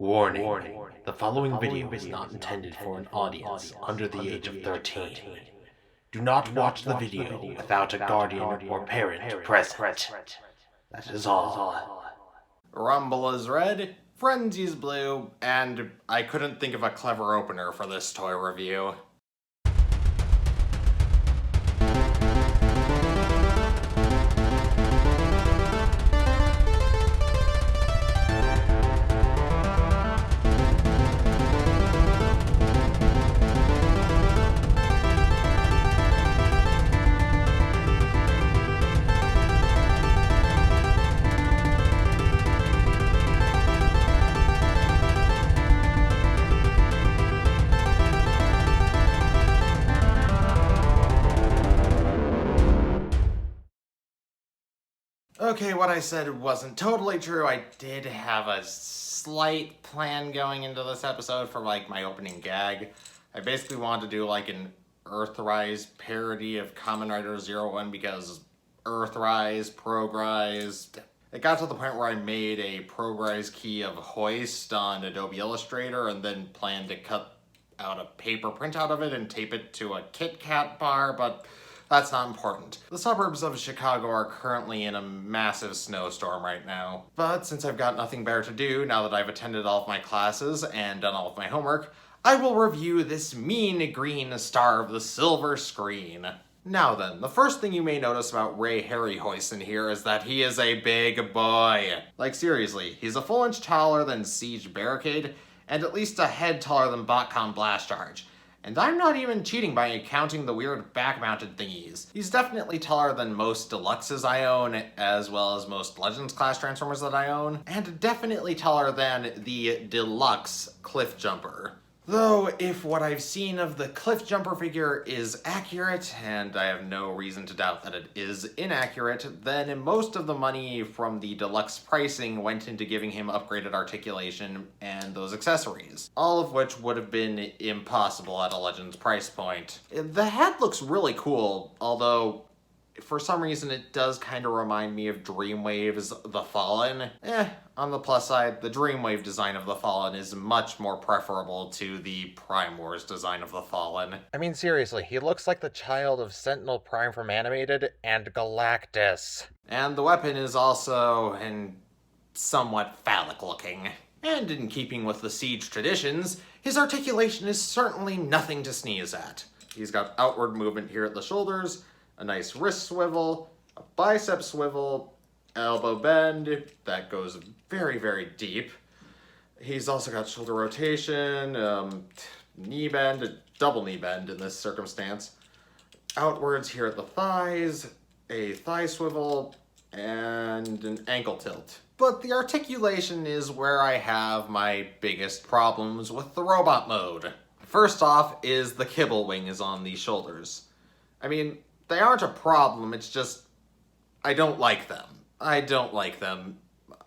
Warning. The following video is not intended for an audience under the age of 13. Do not watch the video without a guardian or parent present. That is all. Rumble is red, Frenzy's blue, and I couldn't think of a clever opener for this toy review. Okay, what I said wasn't totally true. I did have a slight plan going into this episode for, my opening gag. I basically wanted to do, an Earthrise parody of Kamen Rider 01 because Earthrise, Progrise... It got to the point where I made a Progrise key of Hoist on Adobe Illustrator and then planned to cut out a paper printout of it and tape it to a Kit Kat bar, but... that's not important. The suburbs of Chicago are currently in a massive snowstorm right now. But since I've got nothing better to do now that I've attended all of my classes and done all of my homework, I will review this mean green star of the silver screen. Now then, the first thing you may notice about Ray Harry Hoist in here is that he is a big boy. Seriously, he's a full inch taller than Siege Barricade and at least a head taller than Botcom Blast Charge. And I'm not even cheating by counting the weird back-mounted thingies. He's definitely taller than most deluxes I own, as well as most Legends class Transformers that I own, and definitely taller than the deluxe Cliff Jumper. Though, if what I've seen of the Cliff Jumper figure is accurate, and I have no reason to doubt that it is inaccurate, then most of the money from the deluxe pricing went into giving him upgraded articulation and those accessories, all of which would have been impossible at a Legends price point. The head looks really cool, although for some reason it does kind of remind me of Dreamwave's The Fallen. On the plus side, the Dreamwave design of The Fallen is much more preferable to the Prime Wars design of The Fallen. I mean, seriously, he looks like the child of Sentinel Prime from Animated and Galactus. And the weapon is also somewhat phallic looking. And in keeping with the Siege traditions, his articulation is certainly nothing to sneeze at. He's got outward movement here at the shoulders, a nice wrist swivel, a bicep swivel, elbow bend that goes very, very deep. He's also got shoulder rotation, knee bend, double knee bend in this circumstance. Outwards here at the thighs, a thigh swivel, and an ankle tilt. But the articulation is where I have my biggest problems with the robot mode. First off is the kibble wings on these shoulders. I mean, they aren't a problem, it's just, I don't like them.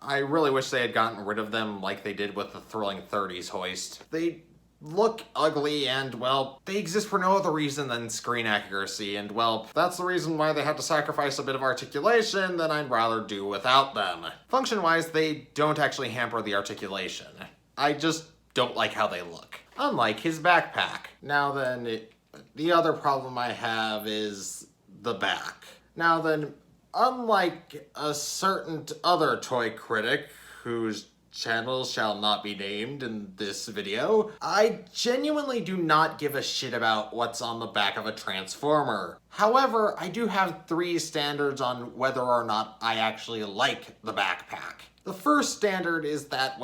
I really wish they had gotten rid of them like they did with the Thrilling 30s Hoist. They look ugly and, they exist for no other reason than screen accuracy, and, if that's the reason why they had to sacrifice a bit of articulation, then I'd rather do without them. Function-wise, they don't actually hamper the articulation. I just don't like how they look. Unlike his backpack. Now then, the other problem I have is the back. Now then, unlike a certain other toy critic whose channel shall not be named in this video, I genuinely do not give a shit about what's on the back of a Transformer. However, I do have 3 standards on whether or not I actually like the backpack. The first standard is that,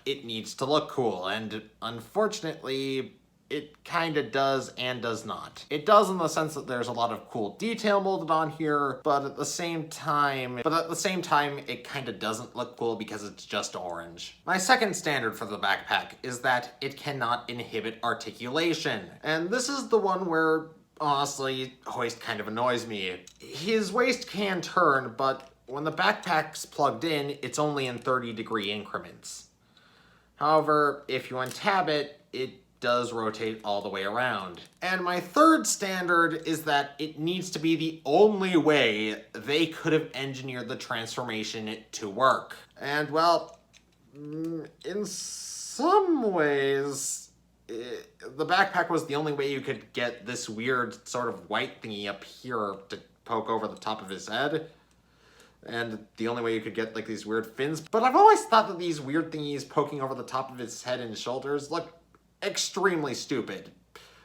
it needs to look cool, and unfortunately, it kinda does and does not. It does in the sense that there's a lot of cool detail molded on here, but at the same time, it kinda doesn't look cool because it's just orange. My second standard for the backpack is that it cannot inhibit articulation. And this is the one where, honestly, Hoist kind of annoys me. His waist can turn, but when the backpack's plugged in, it's only in 30-degree increments. However, if you untab it, it does rotate all the way around. And my third standard is that it needs to be the only way they could have engineered the transformation to work. And in some ways, the backpack was the only way you could get this weird sort of white thingy up here to poke over the top of his head. And the only way you could get like these weird fins. But I've always thought that these weird thingies poking over the top of his head and shoulders look extremely stupid.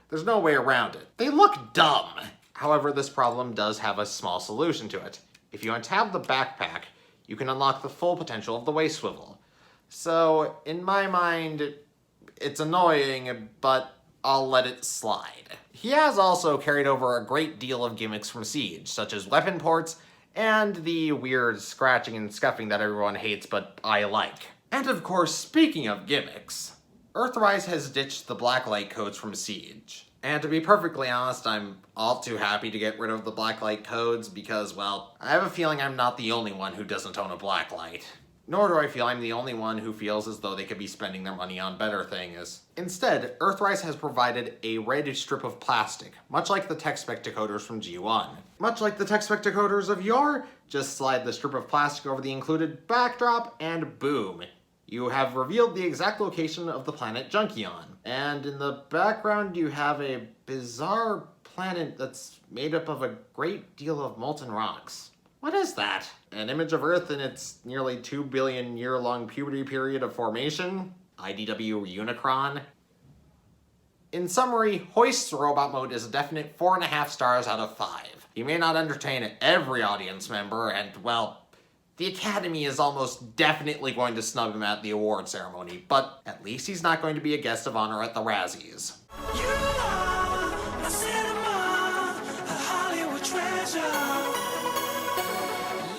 There's no way around it. They look dumb. However, this problem does have a small solution to it. If you untab the backpack, you can unlock the full potential of the waist swivel. So, in my mind, it's annoying, but I'll let it slide. He has also carried over a great deal of gimmicks from Siege, such as weapon ports, and the weird scratching and scuffing that everyone hates but I like. And of course, speaking of gimmicks, Earthrise has ditched the blacklight codes from Siege. And to be perfectly honest, I'm all too happy to get rid of the blacklight codes because, well, I have a feeling I'm not the only one who doesn't own a blacklight. Nor do I feel I'm the only one who feels as though they could be spending their money on better things. Instead, Earthrise has provided a red strip of plastic, much like the tech spec decoders from G1. Much like the tech spec decoders of yore, just slide the strip of plastic over the included backdrop and boom. You have revealed the exact location of the planet Junkion. And in the background you have a bizarre planet that's made up of a great deal of molten rocks. What is that? An image of Earth in its nearly 2 billion year long puberty period of formation? IDW Unicron? In summary, Hoist's robot mode is a definite 4.5 stars out of 5. He may not entertain every audience member, and, well, the Academy is almost definitely going to snub him at the award ceremony, but at least he's not going to be a guest of honor at the Razzies. You are a cinema, a Hollywood treasure.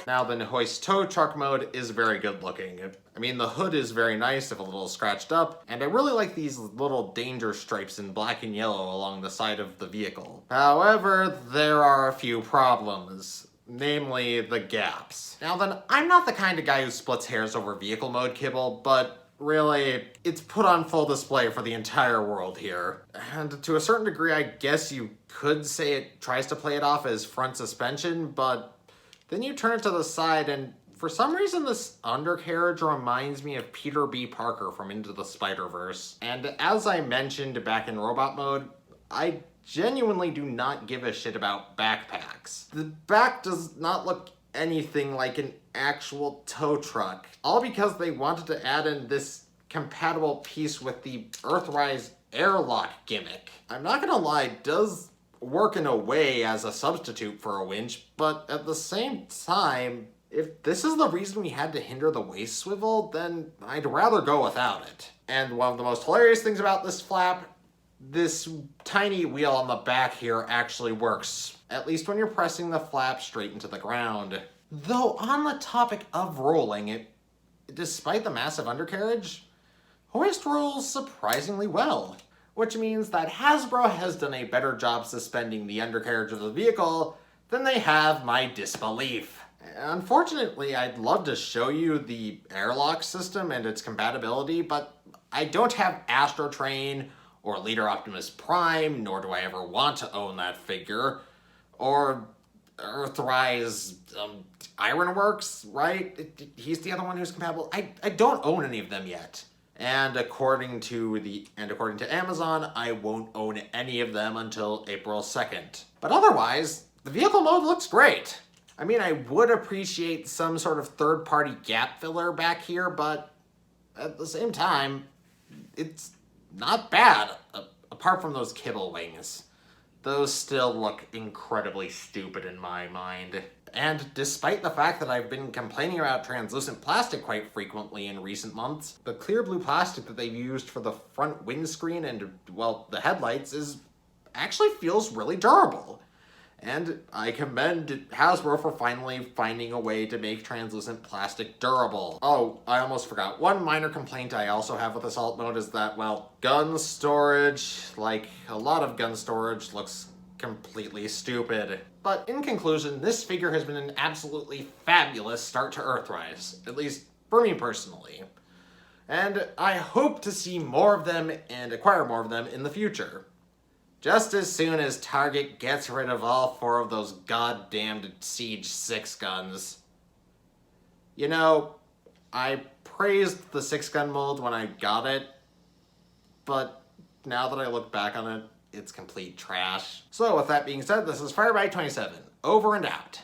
Now then, Hoist tow truck mode is very good looking. I mean, the hood is very nice, if a little scratched up, and I really like these little danger stripes in black and yellow along the side of the vehicle. However, there are a few problems. Namely, the gaps. Now then, I'm not the kind of guy who splits hairs over vehicle mode kibble, but really, it's put on full display for the entire world here. And to a certain degree, I guess you could say it tries to play it off as front suspension, but then you turn it to the side and for some reason this undercarriage reminds me of Peter B. Parker from Into the Spider-Verse. And as I mentioned back in robot mode, I genuinely do not give a shit about backpacks. The back does not look anything like an actual tow truck. All because they wanted to add in this compatible piece with the Earthrise airlock gimmick. I'm not gonna lie, it does work in a way as a substitute for a winch, but at the same time, if this is the reason we had to hinder the waist swivel, then I'd rather go without it. And one of the most hilarious things about this flap, this tiny wheel on the back here actually works, at least when you're pressing the flap straight into the ground. Though on the topic of rolling, despite the massive undercarriage, Hoist rolls surprisingly well, which means that Hasbro has done a better job suspending the undercarriage of the vehicle than they have my disbelief. Unfortunately, I'd love to show you the airlock system and its compatibility, but I don't have Astro Train or Leader Optimus Prime, nor do I ever want to own that figure, or Earthrise Ironworks, right? He's the other one who's compatible. I don't own any of them yet. And according to Amazon, I won't own any of them until April 2nd. But otherwise, the vehicle mode looks great. I mean, I would appreciate some sort of third-party gap filler back here, but at the same time, it's not bad, apart from those kibble wings. Those still look incredibly stupid in my mind. And despite the fact that I've been complaining about translucent plastic quite frequently in recent months, the clear blue plastic that they've used for the front windscreen and, well, the headlights actually feels really durable. And I commend Hasbro for finally finding a way to make translucent plastic durable. Oh, I almost forgot. One minor complaint I also have with Assault Mode is that, well, gun storage, like a lot of gun storage, looks completely stupid. But in conclusion, this figure has been an absolutely fabulous start to Earthrise, at least for me personally. And I hope to see more of them and acquire more of them in the future. Just as soon as Target gets rid of all 4 of those goddamned Siege 6 guns. You know, I praised the 6-gun mold when I got it, but now that I look back on it, it's complete trash. So with that being said, this is Firebite27, over and out.